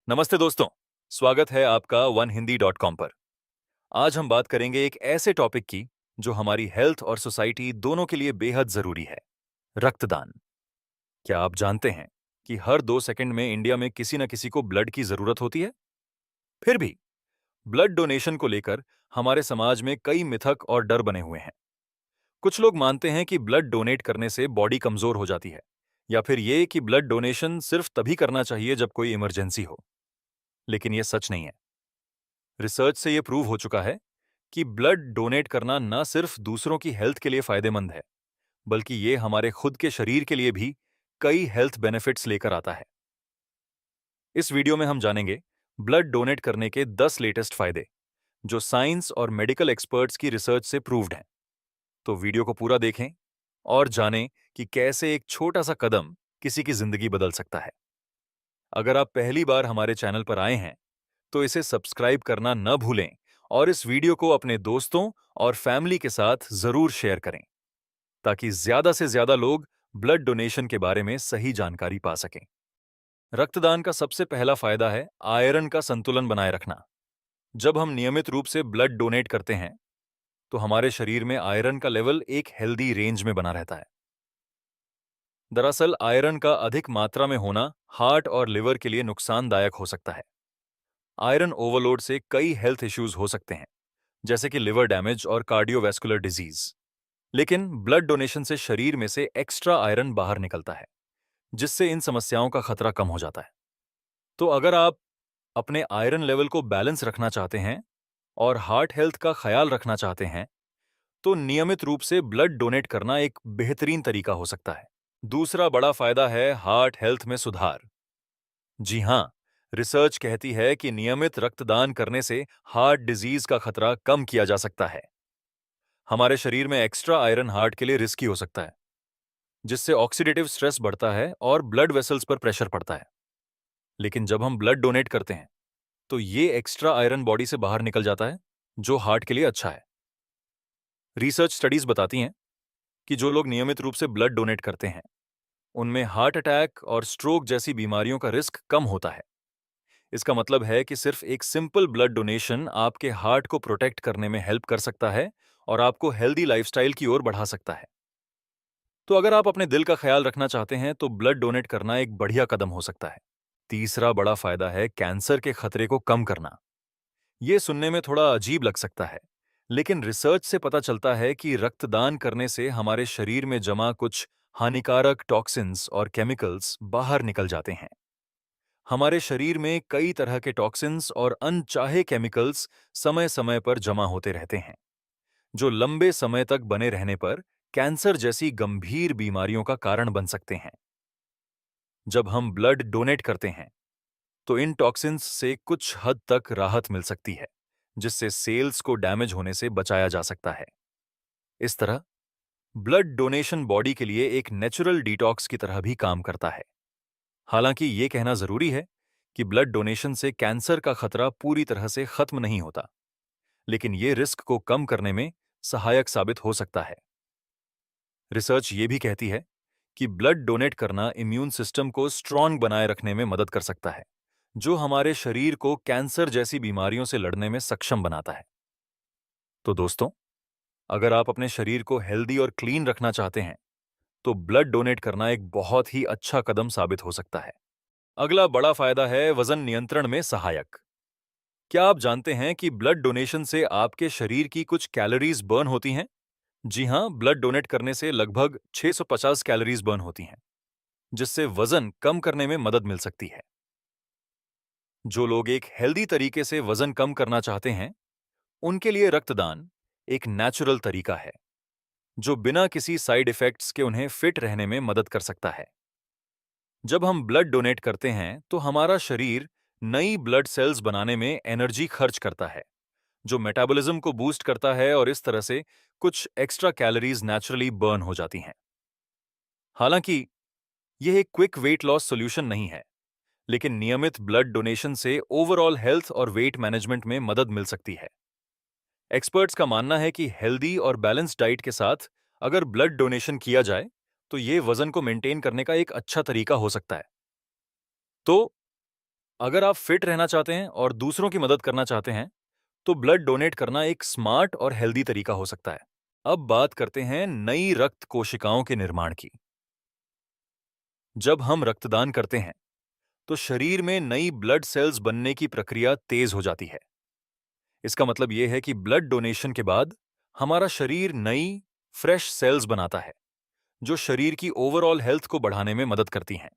नमस्ते दोस्तों। स्वागत है आपका OneHindi.com पर। आज हम बात करेंगे एक ऐसे टॉपिक की जो हमारी हेल्थ और सोसाइटी दोनों के लिए बेहद जरूरी है। रक्तदान। क्या आप जानते हैं कि हर 2 सेकंड में इंडिया में किसी न किसी को ब्लड की जरूरत होती है। फिर भी ब्लड डोनेशन को लेकर हमारे समाज में कई मिथक और डर बने हुए हैं। कुछ लोग मानते हैं कि ब्लड डोनेट करने से बॉडी कमजोर हो जाती है, या फिर ये कि ब्लड डोनेशन सिर्फ तभी करना चाहिए जब कोई इमरजेंसी हो। लेकिन यह सच नहीं है। रिसर्च से यह प्रूव हो चुका है कि ब्लड डोनेट करना न सिर्फ दूसरों की हेल्थ के लिए फायदेमंद है, बल्कि ये हमारे खुद के शरीर के लिए भी कई हेल्थ बेनिफिट्स लेकर आता है। इस वीडियो में हम जानेंगे ब्लड डोनेट करने के 10 लेटेस्ट फायदे, जो साइंस और मेडिकल एक्सपर्ट्स की रिसर्च से प्रूव्ड हैं। तो वीडियो को पूरा देखें और जानें कि कैसे एक छोटा सा कदम किसी की जिंदगी बदल सकता है। अगर आप पहली बार हमारे चैनल पर आए हैं, तो इसे सब्सक्राइब करना न भूलें और इस वीडियो को अपने दोस्तों और फैमिली के साथ जरूर शेयर करें, ताकि ज्यादा से ज्यादा लोग ब्लड डोनेशन के बारे में सही जानकारी पा सकें। रक्तदान का सबसे पहला फायदा है आयरन का संतुलन बनाए रखना। जब हम नियमित रूप से ब्लड डोनेट करते हैं, तो हमारे शरीर में आयरन का लेवल एक हेल्दी रेंज में बना रहता है। दरअसल आयरन का अधिक मात्रा में होना हार्ट और लिवर के लिए नुकसानदायक हो सकता है। आयरन ओवरलोड से कई हेल्थ इश्यूज हो सकते हैं, जैसे कि लिवर डैमेज और कार्डियोवैस्कुलर डिजीज। लेकिन ब्लड डोनेशन से शरीर में से एक्स्ट्रा आयरन बाहर निकलता है, जिससे इन समस्याओं का खतरा कम हो जाता है। तो अगर आप अपने आयरन लेवल को बैलेंस रखना चाहते हैं और हार्ट हेल्थ का ख्याल रखना चाहते हैं, तो नियमित रूप से ब्लड डोनेट करना एक बेहतरीन तरीका हो सकता है। दूसरा बड़ा फायदा है हार्ट हेल्थ में सुधार। जी हां, रिसर्च कहती है कि नियमित रक्तदान करने से हार्ट डिजीज का खतरा कम किया जा सकता है। हमारे शरीर में एक्स्ट्रा आयरन हार्ट के लिए रिस्की हो सकता है, जिससे ऑक्सीडेटिव स्ट्रेस बढ़ता है और ब्लड वेसल्स पर प्रेशर पड़ता है। लेकिन जब हम ब्लड डोनेट करते हैं, तो ये एक्स्ट्रा आयरन बॉडी से बाहर निकल जाता है, जो हार्ट के लिए अच्छा है। रिसर्च स्टडीज बताती हैं कि जो लोग नियमित रूप से ब्लड डोनेट करते हैं, उनमें हार्ट अटैक और स्ट्रोक जैसी बीमारियों का रिस्क कम होता है। इसका मतलब है कि सिर्फ एक सिंपल ब्लड डोनेशन आपके हार्ट को प्रोटेक्ट करने में हेल्प कर सकता है और आपको हेल्दी लाइफस्टाइल की ओर बढ़ा सकता है। तो अगर आप अपने दिल का ख्याल रखना चाहते हैं, तो ब्लड डोनेट करना एक बढ़िया कदम हो सकता है। तीसरा बड़ा फायदा है कैंसर के खतरे को कम करना। ये सुनने में थोड़ा अजीब लग सकता है, लेकिन रिसर्च से पता चलता है कि रक्तदान करने से हमारे शरीर में जमा कुछ हानिकारक टॉक्सिन्स और केमिकल्स बाहर निकल जाते हैं। हमारे शरीर में कई तरह के टॉक्सिन्स और अनचाहे केमिकल्स समय समय पर जमा होते रहते हैं, जो लंबे समय तक बने रहने पर कैंसर जैसी गंभीर बीमारियों का कारण बन सकते हैं। जब हम ब्लड डोनेट करते हैं, तो इन टॉक्सिन्स से कुछ हद तक राहत मिल सकती है, जिससे सेल्स को डैमेज होने से बचाया जा सकता है। इस तरह ब्लड डोनेशन बॉडी के लिए एक नेचुरल डिटॉक्स की तरह भी काम करता है। हालांकि ये कहना जरूरी है कि ब्लड डोनेशन से कैंसर का खतरा पूरी तरह से खत्म नहीं होता, लेकिन ये रिस्क को कम करने में सहायक साबित हो सकता है। रिसर्च ये भी कहती है कि ब्लड डोनेट करना इम्यून सिस्टम को स्ट्रांग बनाए रखने में मदद कर सकता है, जो हमारे शरीर को कैंसर जैसी बीमारियों से लड़ने में सक्षम बनाता है। तो दोस्तों, अगर आप अपने शरीर को हेल्दी और क्लीन रखना चाहते हैं, तो ब्लड डोनेट करना एक बहुत ही अच्छा कदम साबित हो सकता है। अगला बड़ा फायदा है वजन नियंत्रण में सहायक। क्या आप जानते हैं कि ब्लड डोनेशन से आपके शरीर की कुछ कैलोरीज बर्न होती हैं? जी हां, ब्लड डोनेट करने से लगभग 650 कैलोरीज बर्न होती हैं, जिससे वजन कम करने में मदद मिल सकती है। जो लोग एक हेल्दी तरीके से वजन कम करना चाहते हैं, उनके लिए रक्तदान एक नेचुरल तरीका है, जो बिना किसी साइड इफेक्ट्स के उन्हें फिट रहने में मदद कर सकता है। जब हम ब्लड डोनेट करते हैं, तो हमारा शरीर नई ब्लड सेल्स बनाने में एनर्जी खर्च करता है, जो मेटाबॉलिज्म को बूस्ट करता है, और इस तरह से कुछ एक्स्ट्रा कैलोरीज नेचुरली बर्न हो जाती हैं। हालांकि यह एक क्विक वेट लॉस सॉल्यूशन नहीं है, लेकिन नियमित ब्लड डोनेशन से ओवरऑल हेल्थ और वेट मैनेजमेंट में मदद मिल सकती है। एक्सपर्ट्स का मानना है कि हेल्दी और बैलेंस्ड डाइट के साथ अगर ब्लड डोनेशन किया जाए, तो यह वजन को मेंटेन करने का एक अच्छा तरीका हो सकता है। तो अगर आप फिट रहना चाहते हैं और दूसरों की मदद करना चाहते हैं, तो ब्लड डोनेट करना एक स्मार्ट और हेल्दी तरीका हो सकता है। अब बात करते हैं नई रक्त कोशिकाओं के निर्माण की। जब हम रक्तदान करते हैं, तो शरीर में नई ब्लड सेल्स बनने की प्रक्रिया तेज हो जाती है। इसका मतलब यह है कि ब्लड डोनेशन के बाद हमारा शरीर नई, फ्रेश सेल्स बनाता है, जो शरीर की ओवरऑल हेल्थ को बढ़ाने में मदद करती हैं।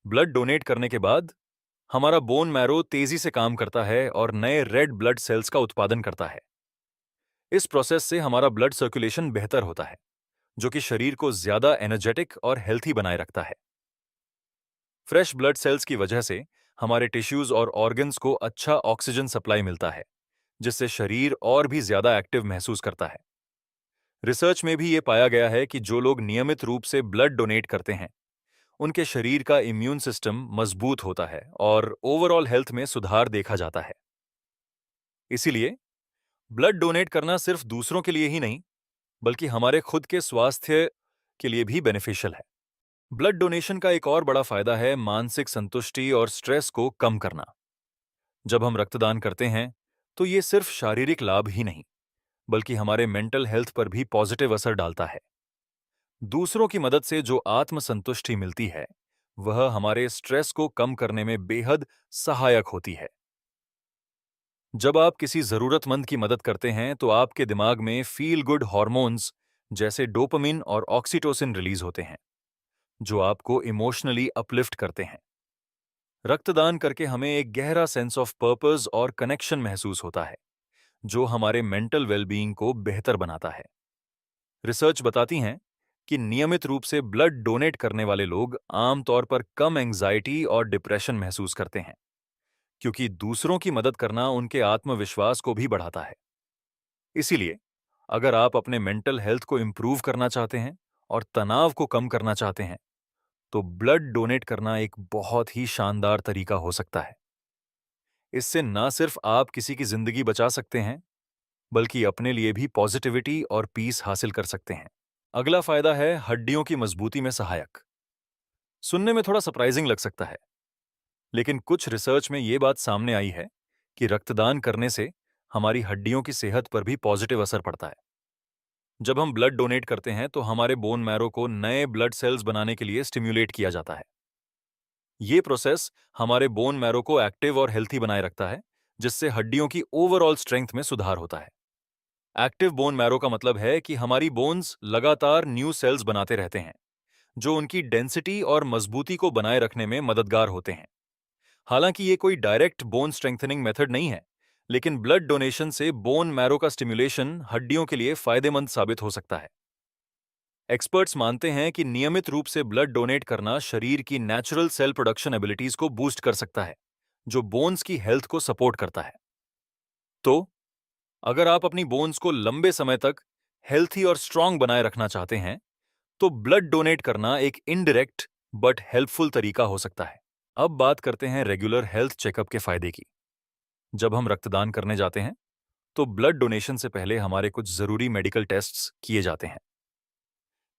ब्लड डोनेट करने के बाद हमारा बोन मैरो तेजी से काम करता है और नए रेड ब्लड सेल्स का उत्पादन करता है। इस प्रोसेस से हमारा ब्लड सर्कुलेशन बेहतर होता है, जो कि शरीर को ज्यादा एनर्जेटिक और हेल्थी बनाए रखता है। फ्रेश ब्लड सेल्स की वजह से हमारे टिश्यूज और ऑर्गन्स को अच्छा ऑक्सीजन सप्लाई मिलता है, जिससे शरीर और भी ज्यादा एक्टिव महसूस करता है। रिसर्च में भी ये पाया गया है कि जो लोग नियमित रूप से ब्लड डोनेट करते हैं, उनके शरीर का इम्यून सिस्टम मजबूत होता है और ओवरऑल हेल्थ में सुधार देखा जाता है। इसीलिए ब्लड डोनेट करना सिर्फ दूसरों के लिए ही नहीं, बल्कि हमारे खुद के स्वास्थ्य के लिए भी बेनिफिशियल है। ब्लड डोनेशन का एक और बड़ा फायदा है मानसिक संतुष्टि और स्ट्रेस को कम करना। जब हम रक्तदान करते हैं, तो ये सिर्फ शारीरिक लाभ ही नहीं, बल्कि हमारे मेंटल हेल्थ पर भी पॉजिटिव असर डालता है। दूसरों की मदद से जो आत्मसंतुष्टि मिलती है, वह हमारे स्ट्रेस को कम करने में बेहद सहायक होती है। जब आप किसी जरूरतमंद की मदद करते हैं, तो आपके दिमाग में फील गुड हॉर्मोन्स जैसे डोपामिन और ऑक्सीटोसिन रिलीज होते हैं, जो आपको इमोशनली अपलिफ्ट करते हैं। रक्तदान करके हमें एक गहरा सेंस ऑफ पर्पस और कनेक्शन महसूस होता है, जो हमारे मेंटल वेलबीइंग को बेहतर बनाता है। रिसर्च बताती हैं कि नियमित रूप से ब्लड डोनेट करने वाले लोग आमतौर पर कम एंजाइटी और डिप्रेशन महसूस करते हैं, क्योंकि दूसरों की मदद करना उनके आत्मविश्वास को भी बढ़ाता है। इसीलिए अगर आप अपने मेंटल हेल्थ को इंप्रूव करना चाहते हैं और तनाव को कम करना चाहते हैं, तो ब्लड डोनेट करना एक बहुत ही शानदार तरीका हो सकता है। इससे ना सिर्फ आप किसी की जिंदगी बचा सकते हैं, बल्कि अपने लिए भी पॉजिटिविटी और पीस हासिल कर सकते हैं। अगला फायदा है हड्डियों की मजबूती में सहायक। सुनने में थोड़ा सरप्राइजिंग लग सकता है, लेकिन कुछ रिसर्च में ये बात सामने आई है कि रक्तदान करने से हमारी हड्डियों की सेहत पर भी पॉजिटिव असर पड़ता है। जब हम ब्लड डोनेट करते हैं, तो हमारे बोन मैरो को नए ब्लड सेल्स बनाने के लिए स्टिम्युलेट किया जाता है। ये प्रोसेस हमारे बोन मैरो को एक्टिव और हेल्थी बनाए रखता है, जिससे हड्डियों की ओवरऑल स्ट्रेंथ में सुधार होता है। एक्टिव बोन मैरो का मतलब है कि हमारी बोन्स लगातार न्यू सेल्स बनाते रहते हैं, जो उनकी डेंसिटी और मजबूती को बनाए रखने में मददगार होते हैं। हालांकि ये कोई डायरेक्ट बोन स्ट्रेंथनिंग मेथड नहीं है, लेकिन ब्लड डोनेशन से बोन मैरो का स्टिम्युलेशन हड्डियों के लिए फायदेमंद साबित हो सकता है। एक्सपर्ट्स मानते हैं कि नियमित रूप से ब्लड डोनेट करना शरीर की नेचुरल सेल प्रोडक्शन एबिलिटीज को बूस्ट कर सकता है, जो बोन्स की हेल्थ को सपोर्ट करता है। तो अगर आप अपनी बोन्स को लंबे समय तक हेल्थी और स्ट्रांग बनाए रखना चाहते हैं, तो ब्लड डोनेट करना एक इनडायरेक्ट बट हेल्पफुल तरीका हो सकता है। अब बात करते हैं रेगुलर हेल्थ चेकअप के फायदे की। जब हम रक्तदान करने जाते हैं, तो ब्लड डोनेशन से पहले हमारे कुछ जरूरी मेडिकल टेस्ट्स किए जाते हैं।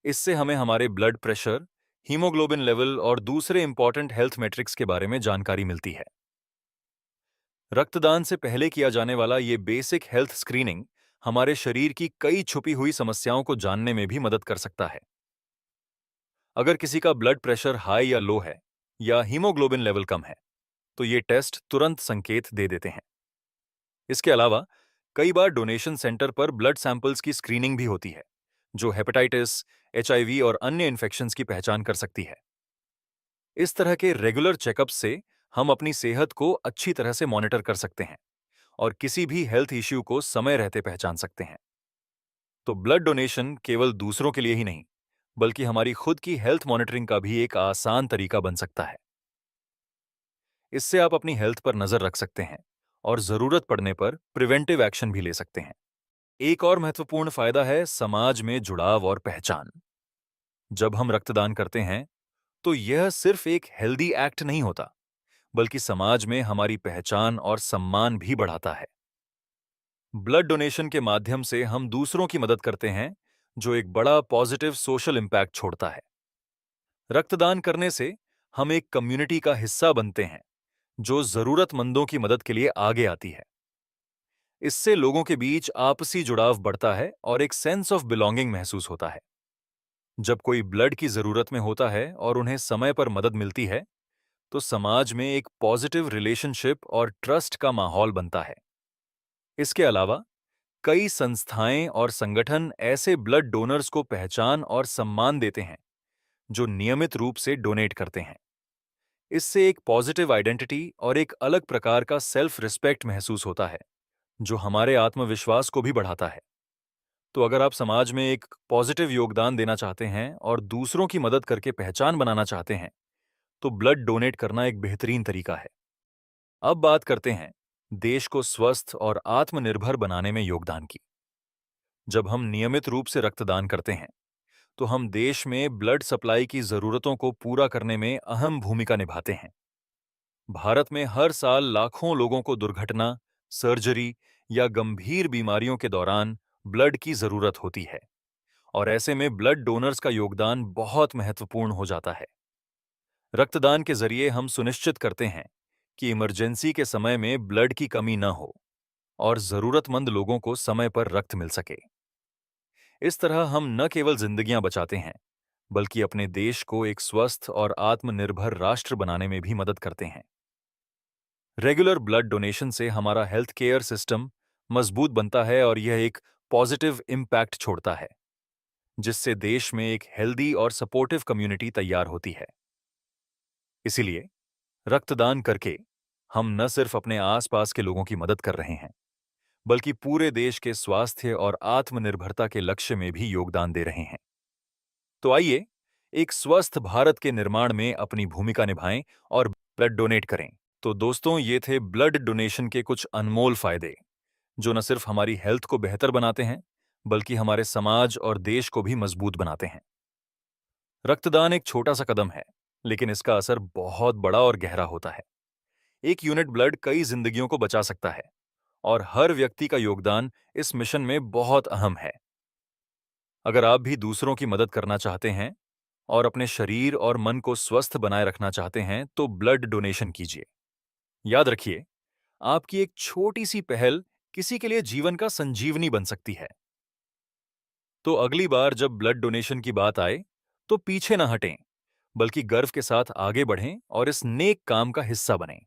इससे हमें हमारे ब्लड प्रेशर, हीमोग्लोबिन लेवल और दूसरे इंपॉर्टेंट हेल्थ मैट्रिक्स के बारे में जानकारी मिलती है। रक्तदान से पहले किया जाने वाला ये बेसिक हेल्थ स्क्रीनिंग हमारे शरीर की कई छुपी हुई समस्याओं को जानने में भी मदद कर सकता है। अगर किसी का ब्लड प्रेशर हाई या लो है, या हीमोग्लोबिन लेवल कम है, तो ये टेस्ट तुरंत संकेत दे देते हैं। इसके अलावा कई बार डोनेशन सेंटर पर ब्लड सैंपल्स की स्क्रीनिंग भी होती है, जो हेपेटाइटिस, एचआईवी और अन्य इन्फेक्शंस की पहचान कर सकती है। इस तरह के रेगुलर चेकअप्स से हम अपनी सेहत को अच्छी तरह से मॉनिटर कर सकते हैं और किसी भी हेल्थ इश्यू को समय रहते पहचान सकते हैं। तो ब्लड डोनेशन केवल दूसरों के लिए ही नहीं, बल्कि हमारी खुद की हेल्थ मॉनिटरिंग का भी एक आसान तरीका बन सकता है। इससे आप अपनी हेल्थ पर नजर रख सकते हैं और जरूरत पड़ने पर प्रिवेंटिव एक्शन भी ले सकते हैं। एक और महत्वपूर्ण फायदा है समाज में जुड़ाव और पहचान। जब हम रक्तदान करते हैं, तो यह सिर्फ एक हेल्दी एक्ट नहीं होता, बल्कि समाज में हमारी पहचान और सम्मान भी बढ़ाता है। ब्लड डोनेशन के माध्यम से हम दूसरों की मदद करते हैं, जो एक बड़ा पॉजिटिव सोशल इम्पैक्ट छोड़ता है। रक्तदान करने से हम एक कम्युनिटी का हिस्सा बनते हैं, जो जरूरतमंदों की मदद के लिए आगे आती है। इससे लोगों के बीच आपसी जुड़ाव बढ़ता है और एक सेंस ऑफ बिलोंगिंग महसूस होता है। जब कोई ब्लड की जरूरत में होता है और उन्हें समय पर मदद मिलती है, तो समाज में एक पॉजिटिव रिलेशनशिप और ट्रस्ट का माहौल बनता है। इसके अलावा कई संस्थाएं और संगठन ऐसे ब्लड डोनर्स को पहचान और सम्मान देते हैं जो नियमित रूप से डोनेट करते हैं। इससे एक पॉजिटिव आइडेंटिटी और एक अलग प्रकार का सेल्फ रिस्पेक्ट महसूस होता है, जो हमारे आत्मविश्वास को भी बढ़ाता है। तो अगर आप समाज में एक पॉजिटिव योगदान देना चाहते हैं और दूसरों की मदद करके पहचान बनाना चाहते हैं, तो ब्लड डोनेट करना एक बेहतरीन तरीका है। अब बात करते हैं देश को स्वस्थ और आत्मनिर्भर बनाने में योगदान की। जब हम नियमित रूप से रक्तदान करते हैं, तो हम देश में ब्लड सप्लाई की जरूरतों को पूरा करने में अहम भूमिका निभाते हैं। भारत में हर साल लाखों लोगों को दुर्घटना, सर्जरी या गंभीर बीमारियों के दौरान ब्लड की जरूरत होती है, और ऐसे में ब्लड डोनर्स का योगदान बहुत महत्वपूर्ण हो जाता है। रक्तदान के जरिए हम सुनिश्चित करते हैं कि इमरजेंसी के समय में ब्लड की कमी न हो और जरूरतमंद लोगों को समय पर रक्त मिल सके। इस तरह हम न केवल जिंदगियां बचाते हैं, बल्कि अपने देश को एक स्वस्थ और आत्मनिर्भर राष्ट्र बनाने में भी मदद करते हैं। रेगुलर ब्लड डोनेशन से हमारा हेल्थ केयर सिस्टम मजबूत बनता है और यह एक पॉजिटिव इम्पैक्ट छोड़ता है, जिससे देश में एक हेल्दी और सपोर्टिव कम्युनिटी तैयार होती है। इसीलिए रक्तदान करके हम न सिर्फ अपने आसपास के लोगों की मदद कर रहे हैं, बल्कि पूरे देश के स्वास्थ्य और आत्मनिर्भरता के लक्ष्य में भी योगदान दे रहे हैं। तो आइए एक स्वस्थ भारत के निर्माण में अपनी भूमिका निभाएं और ब्लड डोनेट करें। तो दोस्तों, ये थे ब्लड डोनेशन के कुछ अनमोल फायदे, जो न सिर्फ हमारी हेल्थ को बेहतर बनाते हैं, बल्कि हमारे समाज और देश को भी मजबूत बनाते हैं। रक्तदान एक छोटा सा कदम है, लेकिन इसका असर बहुत बड़ा और गहरा होता है। एक यूनिट ब्लड कई जिंदगियों को बचा सकता है, और हर व्यक्ति का योगदान इस मिशन में बहुत अहम है। अगर आप भी दूसरों की मदद करना चाहते हैं और अपने शरीर और मन को स्वस्थ बनाए रखना चाहते हैं, तो ब्लड डोनेशन कीजिए। याद रखिए, आपकी एक छोटी सी पहल किसी के लिए जीवन का संजीवनी बन सकती है। तो अगली बार जब ब्लड डोनेशन की बात आए, तो पीछे न हटें, बल्कि गर्व के साथ आगे बढ़ें और इस नेक काम का हिस्सा बनें।